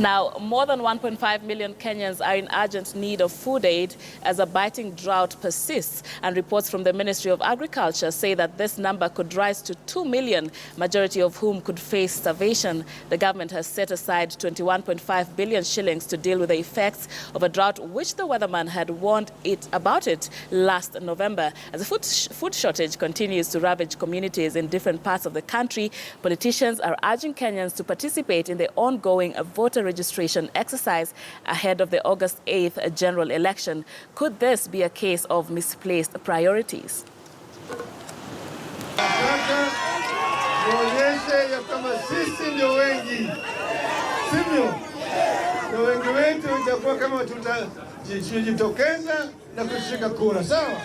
Now, more than 1.5 million Kenyans are in urgent need of food aid as a biting drought persists, and reports from the Ministry of Agriculture say that this number could rise to 2 million, majority of whom could face starvation. The government has set aside 21.5 billion shillings to deal with the effects of a drought, which the weatherman had warned about it last November. As the food shortage continues to ravage communities in different parts of the country, politicians are urging Kenyans to participate in the ongoing voter registration exercise ahead of the August 8th general election. Could this be a case of misplaced priorities? Tuonyeshe ya kama sisi ndio wengi, sivyo? Na wengi wetu itakuwa kama tutajitokeza na kushika kura, sawa?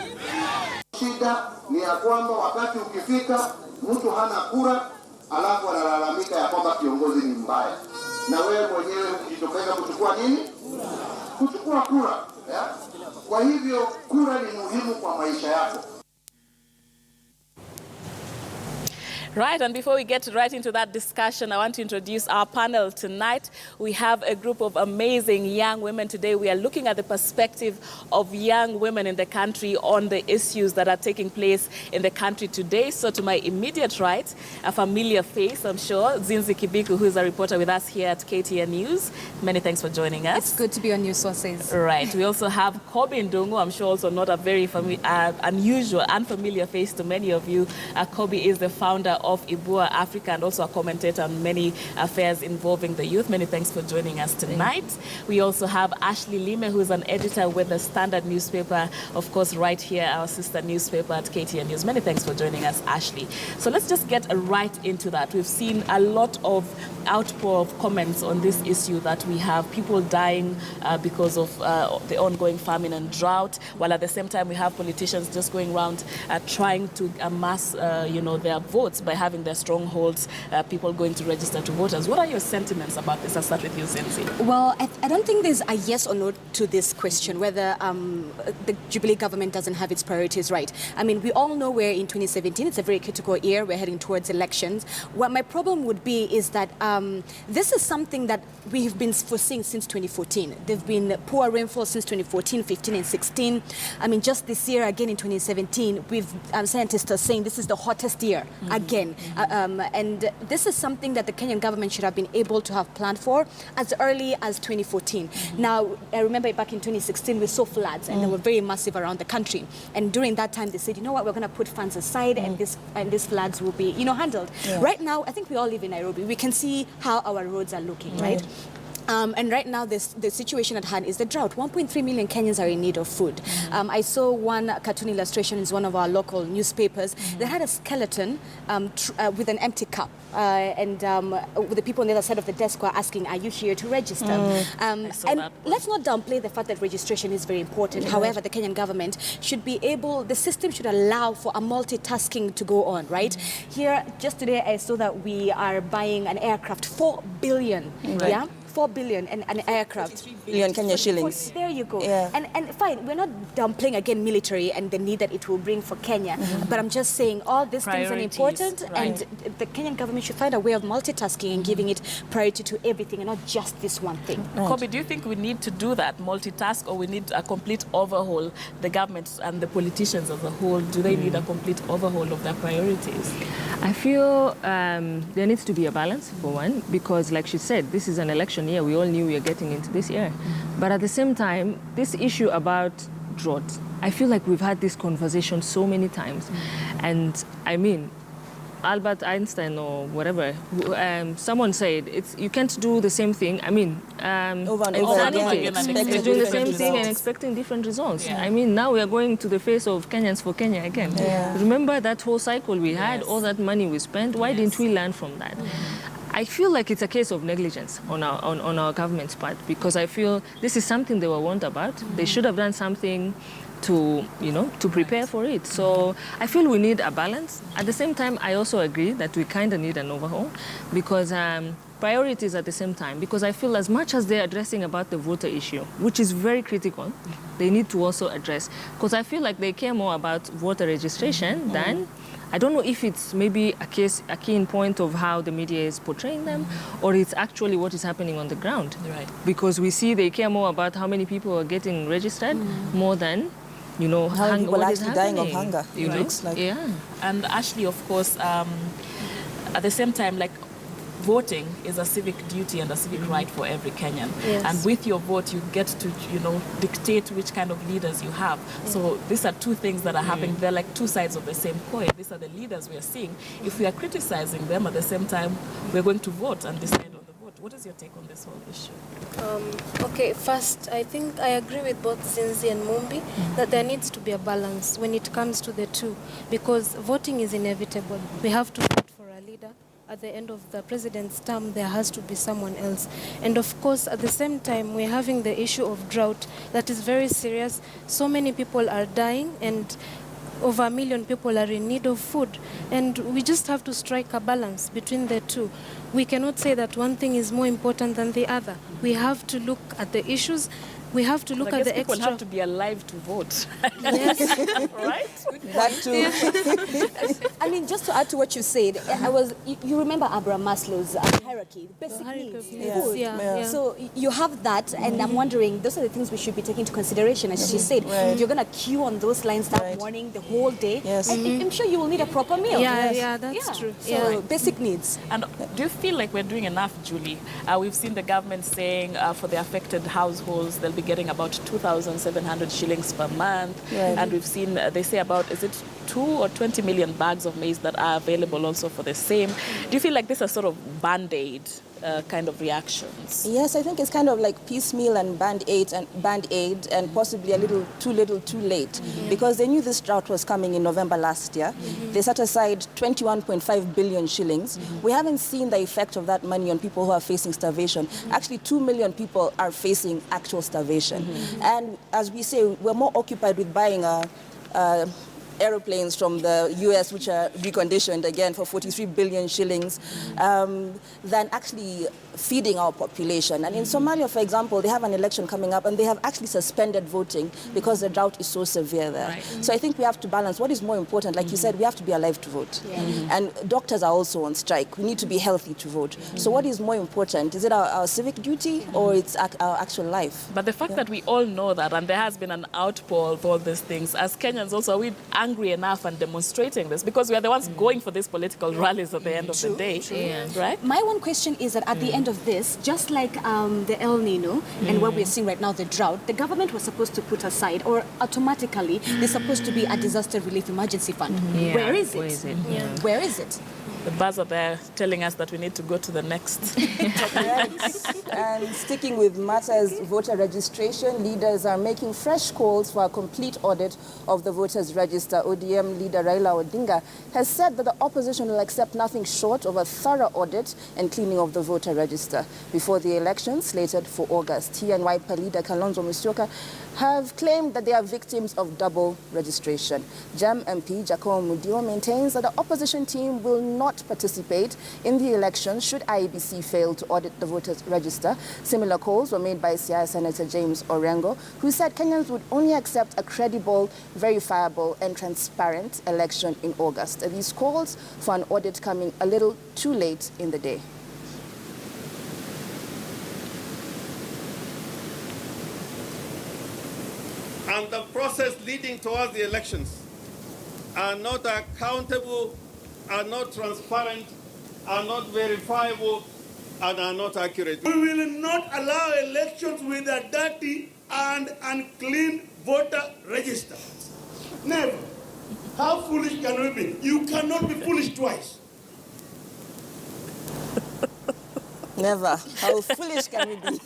Shida ni ya kwamba wakati ukifika mtu hana kura, alafu analalamika ya kwamba kiongozi ni mbaya. Na wewe mwenyewe ukijitokeza kuchukua nini? Kuchukua kura. Kwa hivyo kura ni muhimu kwa maisha yako. Right, and before we get right into that discussion, I want to introduce our panel tonight. We have a group of amazing young women today. We are looking at the perspective of young women in the country on the issues that are taking place in the country today. So to my immediate right, a familiar face, I'm sure, Zinzi Kibiku, who is a reporter with us here at KTN News. Many thanks for joining us. It's good to be on News Sources. Right, we also have Kobe Ndungu, I'm sure also not a very unfamiliar face to many of you. Kobe is the founder of Ibua Africa and also a commentator on many affairs involving the youth. Many thanks for joining us tonight. We also have Ashley Lime, who is an editor with the Standard newspaper, of course, right here, our sister newspaper at KTN News. Many thanks for joining us, Ashley. So let's just get right into that. We've seen a lot of outpour of comments on this issue that we have people dying because of the ongoing famine and drought, while at the same time we have politicians just going around trying to amass, their votes by having their strongholds, people going to register to voters. What are your sentiments about this? I'll start with you, Zinzi. Well, I don't think there's a yes or no to this question, whether the Jubilee government doesn't have its priorities right. I mean, we all know we're in 2017. It's a very critical year. We're heading towards elections. What my problem would be is that this is something that we've been foreseeing since 2014. There've been poor rainfall since 2014, 15, and 16. I mean, just this year, again in 2017, scientists are saying this is the hottest year again. And this is something that the Kenyan government should have been able to have planned for as early as 2014. Now, I remember back in 2016, we saw floods, and they were very massive around the country. And during that time, they said, you know what, we're going to put funds aside, and these floods will be, handled. Yeah. Right now, I think we all live in Nairobi. We can see how our roads are looking, right? And right now, the situation at hand is the drought. 1.3 million Kenyans are in need of food. I saw one cartoon illustration in one of our local newspapers that had a skeleton with an empty cup. And the people on the other side of the desk were asking, are you here to register? And let's not downplay the fact that registration is very important. However, the Kenyan government should be able, the system should allow for a multitasking to go on, right? Here, just today, I saw that we are buying an aircraft, 4 billion, yeah? 4 billion and an aircraft. 3 billion Kenya shillings. There you go. Yeah. And fine, we're not downplaying again military and the need that it will bring for Kenya. But I'm just saying all these things are important, and the Kenyan government should find a way of multitasking and giving it priority to everything and not just this one thing. Right. Kobe, do you think we need to do that, multitask, or we need a complete overhaul, the government and the politicians as a whole? Do they need a complete overhaul of their priorities? I feel there needs to be a balance, for one, because like she said, this is an election year. We all knew we were getting into this year. But at the same time, this issue about drought, I feel like we've had this conversation so many times. And I mean, Albert Einstein or whatever, someone said, you can't do the same thing. I mean, over and over again, doing the same thing and expecting different results. Yeah. I mean, now we are going to the face of Kenyans for Kenya again. Yeah. Remember that whole cycle we had, all that money we spent? Why didn't we learn from that? I feel like it's a case of negligence on our government's part, because I feel this is something they were warned about. They should have done something to prepare for it. So I feel we need a balance. At the same time, I also agree that we kind of need an overhaul, because priorities at the same time, because I feel as much as they're addressing about the voter issue, which is very critical, they need to also address, because I feel like they care more about voter registration than I don't know if it's maybe a key in point of how the media is portraying them, or it's actually what is happening on the ground. Right. Because we see they care more about how many people are getting registered more than, you know, How many people what are is actually dying of happening. hunger, it looks like. Yeah. And Ashley, of course, at the same time, like, voting is a civic duty and a civic right for every Kenyan. Yes. And with your vote, you get to, you know, dictate which kind of leaders you have. So these are two things that are happening. They're like two sides of the same coin. These are the leaders we are seeing. If we are criticizing them, at the same time, we're going to vote and decide on the vote. What is your take on this whole issue? Okay, first, I think I agree with both Zinzi and Mumbi that there needs to be a balance when it comes to the two, because voting is inevitable. We have to vote for a leader. At the end of the president's term, there has to be someone else. And of course, at the same time, we're having the issue of drought that is very serious. So many people are dying, and over 1 million people are in need of food. And we just have to strike a balance between the two. We cannot say that one thing is more important than the other. We have to look at the issues. We have to look I at guess the people extra. have to be alive to vote. Yes. Right? That too. I mean, just to add to what you said, you remember Abraham Maslow's hierarchy, basic hierarchy needs, of needs, food. yeah. So you have that, and I'm wondering, those are the things we should be taking into consideration. As she said, if you're going to queue on those lines that morning, the whole day, Yes. I'm sure you will need a proper meal. Yeah, that's true. So basic needs. And do you feel like we're doing enough, Julie? We've seen the government saying for the affected households, they'll be getting about 2,700 shillings per month. Right. And we've seen, they say about, is it 2 or 20 million bags of maize that are available also for the same? Do you feel like this is sort of band-aid kind of reactions? Yes, I think it's kind of like piecemeal and band-aid and possibly a little, too late. Because they knew this drought was coming in November last year. They set aside 21.5 billion shillings. We haven't seen the effect of that money on people who are facing starvation. Actually, 2 million people are facing actual starvation. And as we say, we're more occupied with buying aeroplanes from the US, which are reconditioned again for 43 billion shillings, than actually feeding our population. And in Somalia, for example, they have an election coming up, and they have actually suspended voting because the drought is so severe there. Right. So I think we have to balance what is more important. Like you said, we have to be alive to vote. And doctors are also on strike. We need to be healthy to vote. So what is more important? Is it our civic duty, or it's our actual life? But the fact that we all know that, and there has been an outpour of all these things, as Kenyans also, are we angry enough and demonstrating this? Because we are the ones going for these political rallies at the end of the day. Right? My one question is that at the end of this, just like the El Nino and what we're seeing right now, the drought, the government was supposed to put aside, or automatically, there's supposed to be a disaster relief emergency fund. Where is it? Where is it? Where is it? The buzzer there telling us that we need to go to the next. And sticking with matters voter registration, leaders are making fresh calls for a complete audit of the voters register. ODM leader Raila Odinga has said that the opposition will accept nothing short of a thorough audit and cleaning of the voter register before the election slated for August. He and Wiper leader Kalonzo Musyoka have claimed that they are victims of double registration. JAM MP Jacob Mudio maintains that the opposition team will not participate in the election should IEBC fail to audit the voters register. Similar calls were made by Siaya Senator James Orengo, who said Kenyans would only accept a credible, verifiable and transparent election in August. These calls for an audit coming a little too late in the day. And the process leading towards the elections are not accountable, are not transparent, are not verifiable, and are not accurate. We will not allow elections with a dirty and unclean voter register. Never. How foolish can we be? You cannot be foolish twice. Never. How foolish can we be?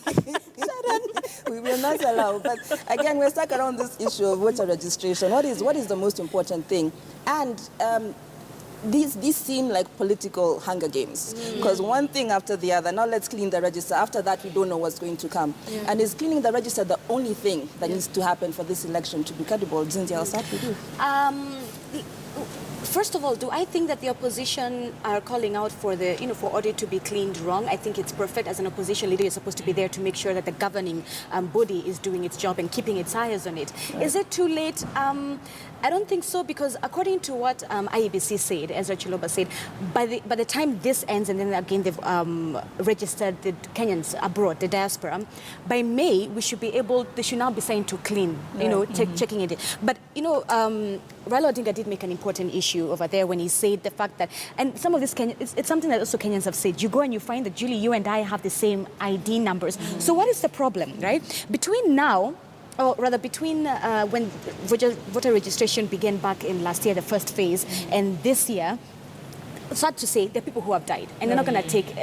We will not allow. But again, we're stuck around this issue of voter registration. What is the most important thing? And these seem like political Hunger Games. Because one thing after the other, now let's clean the register. After that, we don't know what's going to come. And is cleaning the register the only thing that needs to happen for this election to be credible? Zinzi, I'll start with you. First of all, do I think that the opposition are calling out for the, for audit to be cleaned wrong? I think it's perfect. As an opposition leader, you're supposed to be there to make sure that the governing body is doing its job and keeping its eyes on it. Right. Is it too late? I don't think so, because according to what IEBC said, Ezra Chiloba said, by the time this ends, and then again they've registered the Kenyans abroad, the diaspora, by May we should be able, they should now be saying to clean, checking it. But, Raila Odinga did make an important issue over there when he said the fact that, and some of this it's something that also Kenyans have said, you go and you find that, Julie, you and I have the same ID numbers. So what is the problem, right? Between now, or rather between when voter registration began back in last year, the first phase, and this year, sad to say, there are people who have died, and they're not going to take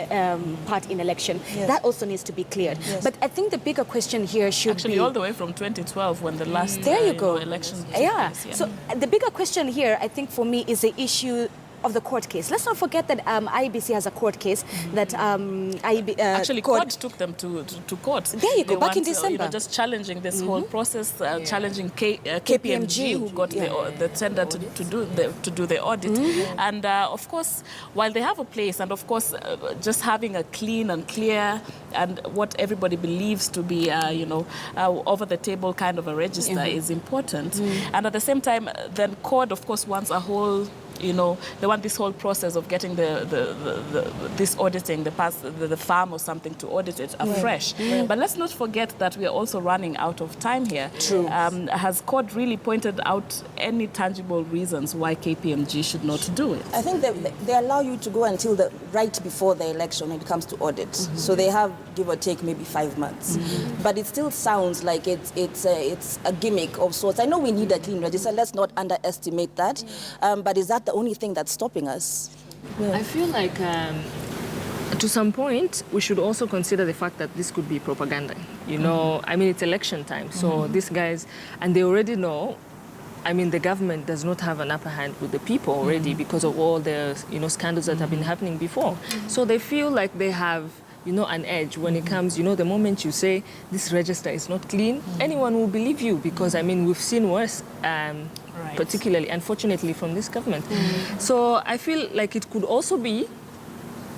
part in election. Yes. That also needs to be cleared. Yes. But I think the bigger question here should actually be... all the way from 2012 when the last election took place, place. So the bigger question here, I think, for me, is the issue of the court case. Let's not forget that IEBC has a court case that actually court took them to court. There you go, back in December. Just challenging this whole process, challenging KPMG, who got the tender to do the audit. And of course, while they have a place, and of course, just having a clean and clear and what everybody believes to be, over the table kind of a register is important. And at the same time, then court, of course, wants a whole. They want this whole process of getting this auditing, the farm or something to audit it afresh. But let's not forget that we are also running out of time here. True. Has court really pointed out any tangible reasons why KPMG should not do it? I think they allow you to go until right before the election when it comes to audit. So they have, give or take, maybe 5 months. But it still sounds like it's a gimmick of sorts. I know we need a clean register. Let's not underestimate that. But is that the only thing that's stopping us? I feel like to some point we should also consider the fact that this could be propaganda. I mean, it's election time, so these guys, and they already know, I mean, the government does not have an upper hand with the people already because of all the scandals that have been happening before. So they feel like they have an edge when it comes, the moment you say this register is not clean, anyone will believe you, because, I mean, we've seen worse, particularly, unfortunately, from this government. So I feel like it could also be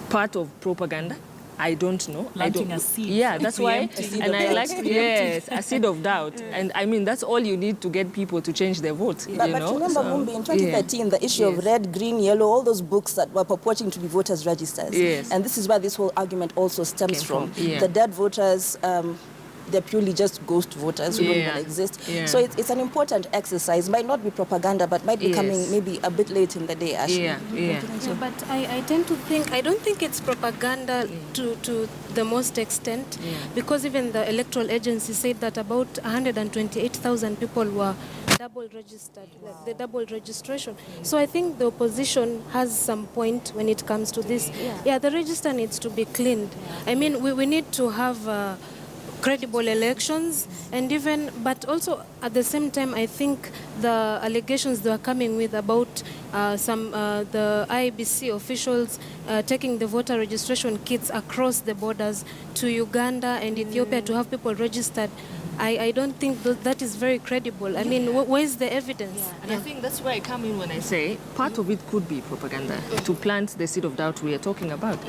part of propaganda. I don't know. Planting a seed. Yeah, that's why. And I like, a seed of doubt. And I mean, that's all you need to get people to change their vote. But remember, Mumbi, in 2013, the issue of red, green, yellow, all those books that were purporting to be voters' registers. Yes. And this is where this whole argument also stems from. The dead voters, they're purely just ghost voters who don't even exist. So it's an important exercise. Might not be propaganda, but might be coming maybe a bit late in the day, actually. But I tend to think, I don't think it's propaganda to the most extent, because even the electoral agency said that about 128,000 people were double registered, the double registration. So I think the opposition has some point when it comes to this. The register needs to be cleaned. I mean, we need to have credible elections, and but also at the same time, I think the allegations they are coming with about the IEBC officials taking the voter registration kits across the borders to Uganda and Ethiopia to have people registered. I don't think that is very credible. I mean, where's the evidence? And I think that's where I come in when I say part of it could be propaganda to plant the seed of doubt we are talking about.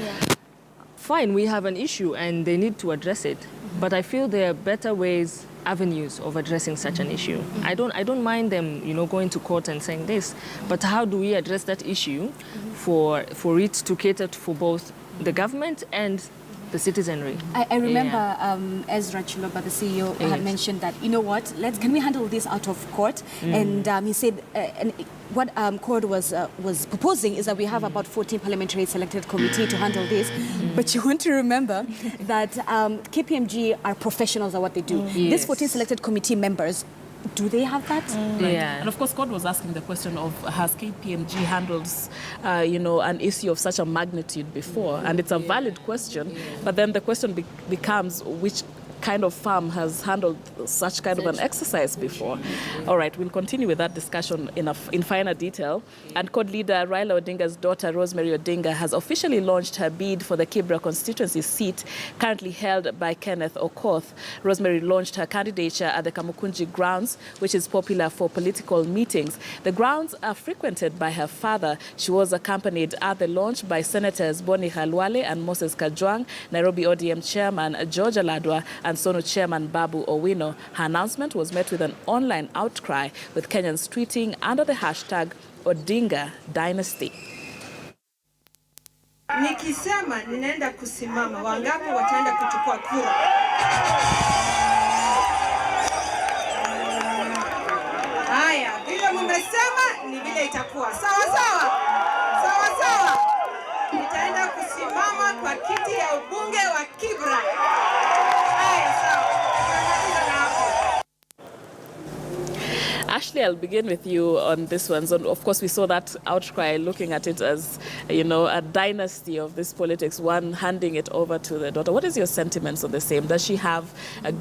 Fine, we have an issue and they need to address it. But I feel there are better ways, avenues of addressing such an issue. I don't mind them, going to court and saying this. But how do we address that issue for it to cater for both the government and the citizenry? I remember Ezra Chiloba, the CEO, had mentioned that, can we handle this out of court? And he said, what court was proposing is that we have about 14 parliamentary selected committee to handle this. But you want to remember that KPMG are professionals at what they do. These 14 selected committee members, do they have that? And of course, court was asking the question of, has KPMG handled, an issue of such a magnitude before? And it's a valid question, but then the question becomes, which kind of farm has handled such kind of an exercise before? All right, we'll continue with that discussion in finer detail. And CORD leader Raila Odinga's daughter, Rosemary Odinga, has officially launched her bid for the Kibra constituency seat currently held by Kenneth Okoth. Rosemary launched her candidature at the Kamukunji grounds, which is popular for political meetings. The grounds are frequented by her father. She was accompanied at the launch by Senators Boni Khalwale and Moses Kajwang, Nairobi ODM chairman George Aladwa, and SONU chairman Babu Owino, her announcement was met with an online outcry, with Kenyans tweeting under the hashtag Odinga Dynasty. Nikisema ninaenda kusimama, wangapi wataenda kuchukua kura? Haya, vile mmesema ni vile itakuwa. Sawa sawa. Sawa sawa. Nitaenda kusimama kwa kiti ya ubunge wa Kibra. Haya, sawa. Ashley, I'll begin with you on this one. So, of course, we saw that outcry, looking at it as, a dynasty of this politics, one handing it over to the daughter. What is your sentiments on the same? Does she have her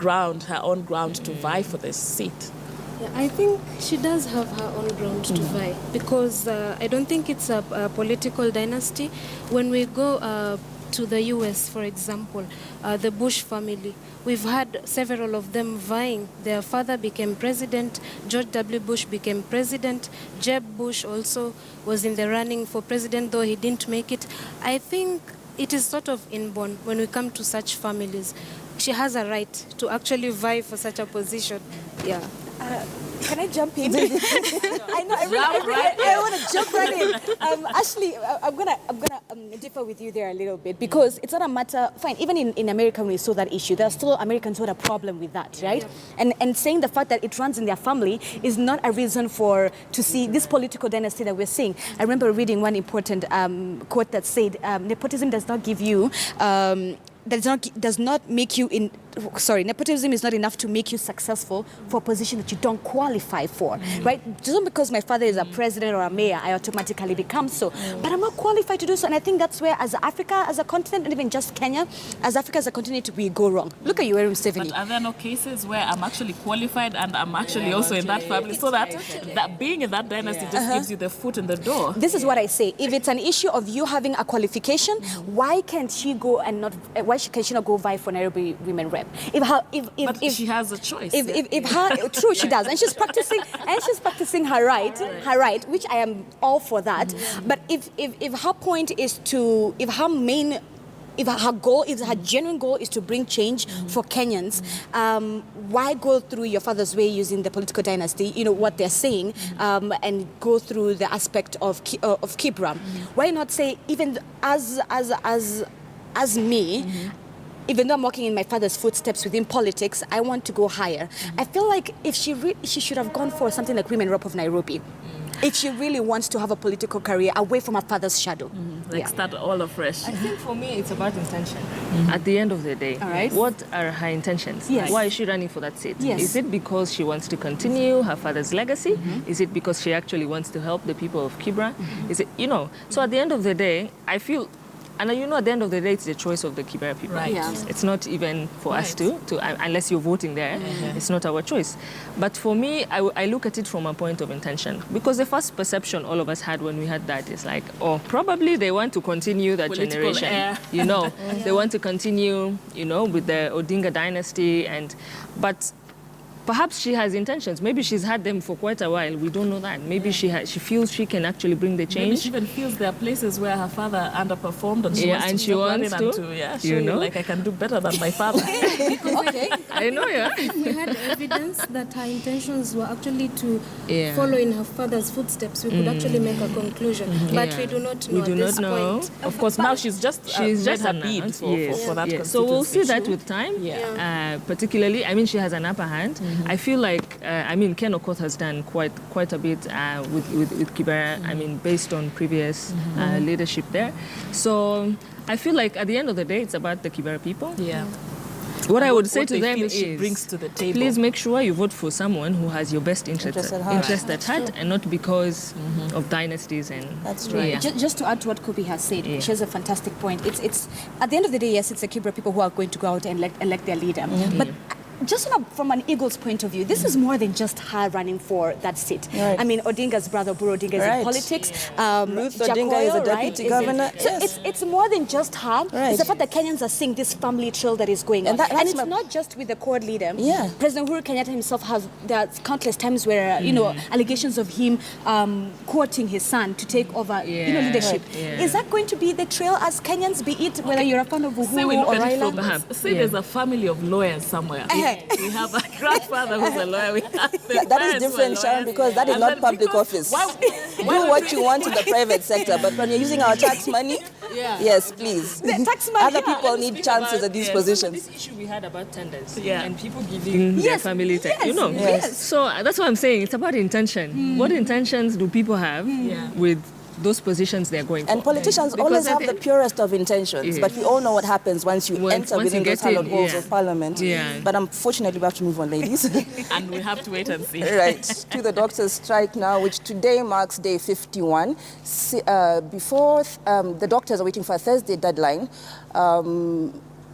own ground to vie for this seat? Yeah, I think she does have her own ground to vie, because I don't think it's a political dynasty. When we go to the US, for example, the Bush family, we've had several of them vying. Their father became president, George W. Bush became president, Jeb Bush also was in the running for president, though he didn't make it. I think it is sort of inborn when we come to such families. She has a right to actually vie for such a position. Yeah. Can I jump in? I know. I want to jump right in. Ashley, I'm gonna differ with you there a little bit, because it's not a matter. Fine, even in America, when we saw that issue, there are still Americans who had a problem with that, right? Yeah. And saying the fact that it runs in their family is not a reason to see this political dynasty that we're seeing. I remember reading one important quote that said, "Nepotism does not give you." Does not make you nepotism is not enough to make you successful for a position that you don't qualify for, right? Just because my father is a president or a mayor, I automatically become so. But I'm not qualified to do so, and I think that's where, as Africa, as a continent, and even just Kenya, as Africa as a continent, we go wrong. Look at you, Erin Stephanie. But are there no cases where I'm actually qualified and I'm actually also in that family, so that being in that dynasty just gives you the foot in the door? This is what I say. If it's an issue of you having a qualification, why can't she go and not? Why can she not go vie for Nairobi Women Rep? But she has a choice. True, she does, and she's practicing her right, which I am all for that. But if her point is to, if her genuine goal is to bring change for Kenyans, why go through your father's way using the political dynasty, what they're saying, and go through the aspect of Kibra? Why not say, even as me, even though I'm walking in my father's footsteps within politics, I want to go higher. I feel like if she should have gone for something like Women Rep of Nairobi, if she really wants to have a political career away from her father's shadow. Start all afresh. I think for me, it's about intention. At the end of the day, what are her intentions? Yes. Why is she running for that seat? Yes. Is it because she wants to continue her father's legacy? Is it because she actually wants to help the people of Kibra? Is it, so at the end of the day, I feel, and at the end of the day, it's the choice of the Kibera people. Right. Yeah. It's not even for us to unless you're voting there, it's not our choice. But for me, I look at it from a point of intention. Because the first perception all of us had when we had that is like, probably they want to continue that political generation. They want to continue, with the Odinga dynasty, but perhaps she has intentions. Maybe she's had them for quite a while. We don't know that. Maybe she feels she can actually bring the change. Maybe she even feels there are places where her father underperformed, and she wants to show like, I can do better than my father. Okay. I know, We had evidence that her intentions were actually to follow in her father's footsteps. We could actually make a conclusion, but we do not know at this point. Of course, now she's just made her bid for that constituency. So we'll see that with time. Particularly, she has an upper hand. I feel like, Ken Okoth has done quite a bit with Kibera, based on previous leadership there. So I feel like at the end of the day, it's about the Kibera people. Yeah. What I would say to them is, she brings to the table. Please make sure you vote for someone who has your best interest at heart, and not because of dynasties. And that's right. Yeah. Just to add to what Kobe has said, she has a fantastic point. It's at the end of the day, yes, it's the Kibera people who are going to go out and elect their leader. But just from an Eagles point of view, this is more than just her running for that seat. Right. I mean, Odinga's brother, Buru Odinga, is in politics. Ruth Odinga is a deputy governor. So it's more than just her. It's the fact that Kenyans are seeing this family trail that is going on. And it's not just with the court leader. Yeah. President Uhuru Kenyatta himself there are countless times where, allegations of him courting his son to take over, leadership. Is that going to be the trail as Kenyans, be it whether you're a fan of Uhuru or Raila? Say there's a family of lawyers somewhere. We have a grandfather who's a lawyer. We have that is different, Sharon, because that is not public office. Do what you want in the private sector, but when you're using our tax money, yes, please. The tax money, other people need chances at these positions. This issue we had about tenders and people giving their family tax, So that's what I'm saying. It's about intention. What intentions do people have with those positions they're going for? And politicians always have the purest of intentions, but we all know what happens once you enter within those hallowed halls of Parliament. But unfortunately, we have to move on, ladies. And we have to wait and see. Right, to the doctors' strike now, which today marks day 51. Before the doctors are waiting for a Thursday deadline,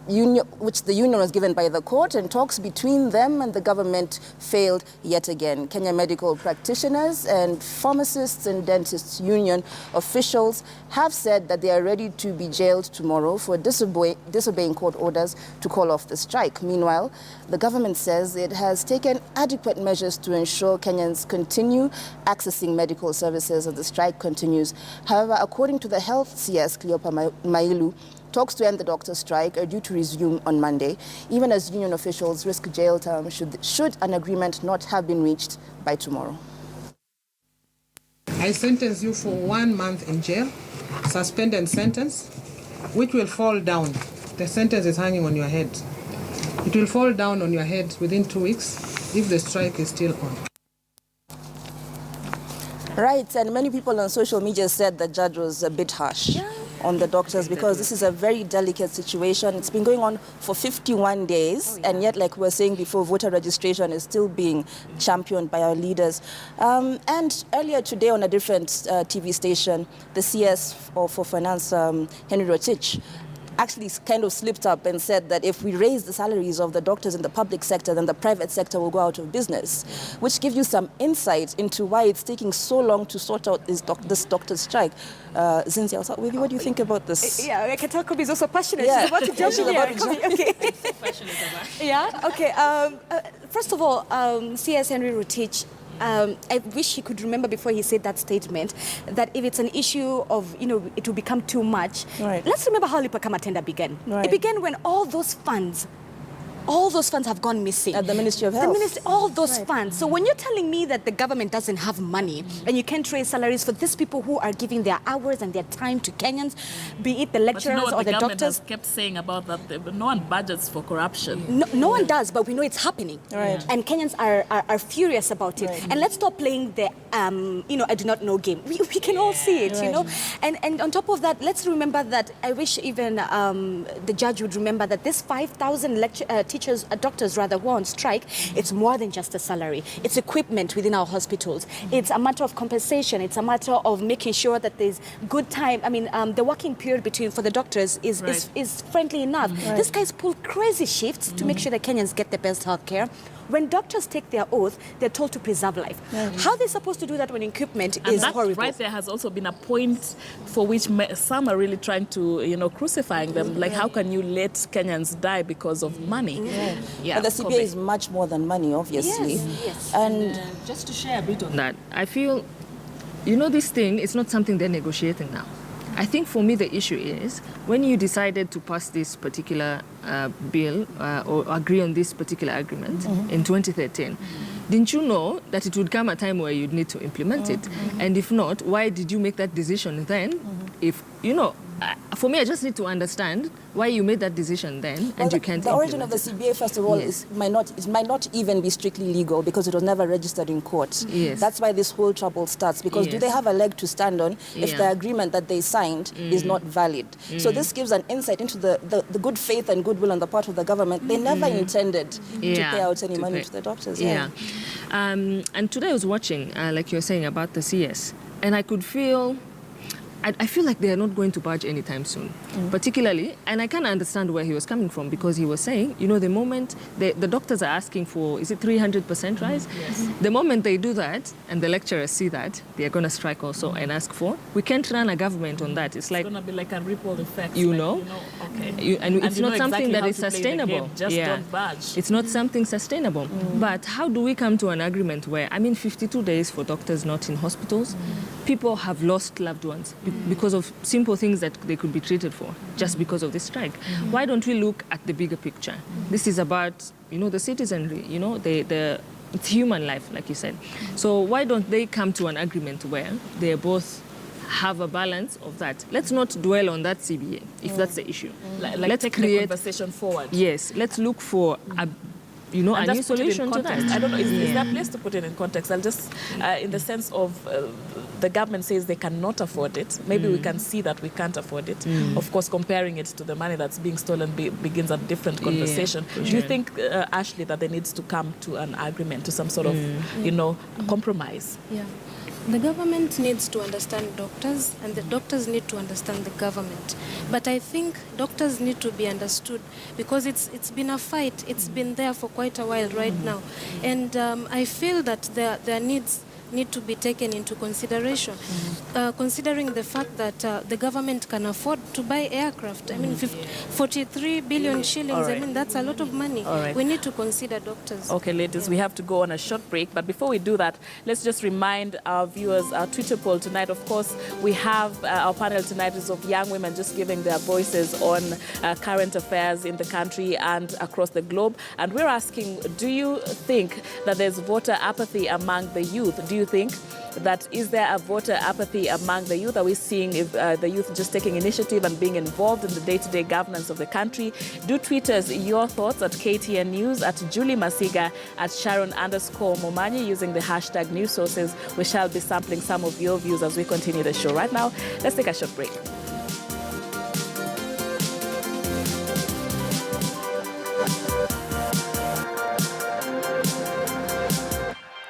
which the union was given by the court, and talks between them and the government failed yet again. Kenya Medical Practitioners and Pharmacists and Dentists Union officials have said that they are ready to be jailed tomorrow for disobeying court orders to call off the strike. Meanwhile, the government says it has taken adequate measures to ensure Kenyans continue accessing medical services as the strike continues. However, according to the Health CS, Cleopa Mailu, talks to end the doctor's strike are due to resume on Monday, even as union officials risk jail term should an agreement not have been reached by tomorrow. I sentence you for 1 month in jail, suspended sentence, which will fall down. The sentence is hanging on your head. It will fall down on your head within 2 weeks if the strike is still on. Right, and many people on social media said the judge was a bit harsh on the doctors because this is a very delicate situation. It's been going on for 51 days, and yet, like we were saying before, voter registration is still being championed by our leaders. And earlier today on a different TV station, the CS for Finance, Henry Rotich, actually kind of slipped up and said that if we raise the salaries of the doctors in the public sector, then the private sector will go out of business, which gives you some insight into why it's taking so long to sort out this doctor's strike. Zinzi, I'll start with you. What do you think about this? Yeah, I can tell Kobe is also passionate. She's about to jump in here. First of all, CS Henry Rotich, I wish he could remember before he said that statement that if it's an issue of, it will become too much. Let's remember how Lipa Kama tender began. It began when all those funds have gone missing. At the Ministry of Health. All those funds. So when you're telling me that the government doesn't have money and you can't raise salaries for these people who are giving their hours and their time to Kenyans, be it the lecturers or the doctors. The government has kept saying about that, no one budgets for corruption. No one does, but we know it's happening. And Kenyans are furious about it. And let's stop playing the, I do not know game. We can all see it, And on top of that, let's remember that I wish even the judge would remember that this 5,000 doctors rather, who are on strike, it's more than just a salary. It's equipment within our hospitals. It's a matter of compensation. It's a matter of making sure that there's good time. I mean, the working period for the doctors is friendly enough. These guys pull crazy shifts to make sure that Kenyans get the best health care. When doctors take their oath, they're told to preserve life. How are they supposed to do that when equipment is horrible? Right, there has also been a point for which some are really trying to, crucifying them. Like, how can you let Kenyans die because of money? But the CBA is much more than money, obviously. Yes. And just to share a bit on that, I feel, this thing is not something they're negotiating now. I think for me the issue is when you decided to pass this particular bill or agree on this particular agreement in 2013, didn't you know that it would come a time where you'd need to implement it? And if not, why did you make that decision then? If, for me, I just need to understand why you made that decision then and you can't The origin of the CBA, first of all, might not even be strictly legal because it was never registered in court. That's why this whole trouble starts, because do they have a leg to stand on if the agreement that they signed is not valid? So this gives an insight into the good faith and goodwill on the part of the government. They never intended to pay out any money to the doctors. And today I was watching, like you were saying, about the CS, and I could feel I feel like they are not going to budge anytime soon, particularly, and I can understand where he was coming from, because he was saying, you know, the moment the doctors are asking for, is it 300% rise? Yes. The moment they do that, and the lecturers see that, they are going to strike also and ask for. We can't run a government on that. It's like, it's going to be like a ripple effect. You like, know? Okay. And it's not something exactly that how is to play the sustainable. game. Just don't budge. It's not something sustainable. But how do we come to an agreement where, 52 days for doctors not in hospitals, people have lost loved ones because of simple things that they could be treated for, just because of this strike. Why don't we look at the bigger picture? This is about, you know, the citizenry, you know, it's human life, like you said. So why don't they come to an agreement where they both have a balance of that? Let's not dwell on that CBA, if that's the issue. Let's take the conversation forward. Yes, let's look for a new solution to that. I don't know, is there a place to put it in context? I'll just, in the sense of the government says they cannot afford it. Maybe we can see that we can't afford it. Of course, comparing it to the money that's being stolen begins a different conversation. Do you think, Ashley, that there needs to come to an agreement, to some sort of, compromise? Yeah. The government needs to understand doctors, and the doctors need to understand the government. But I think doctors need to be understood, because it's been a fight. It's been there for quite a while right now. And I feel that their needs need to be taken into consideration, considering the fact that the government can afford to buy aircraft. 43 billion shillings, right. that's a lot of money. Right. We need to consider doctors. Okay, ladies, we have to go on a short break. But before we do that, let's just remind our viewers our Twitter poll tonight. Of course, we have our panel tonight is of young women just giving their voices on current affairs in the country and across the globe. And we're asking, do you think that there's voter apathy among the youth? Do you think that is there a voter apathy among the youth? Are we seeing if the youth just taking initiative and being involved in the day-to-day governance of the country? Do tweet us your thoughts at KTN News, at Julie Masiga, at Sharon_Momanyi using the hashtag news sources. We shall be sampling some of your views as we continue the show. Right now, let's take a short break.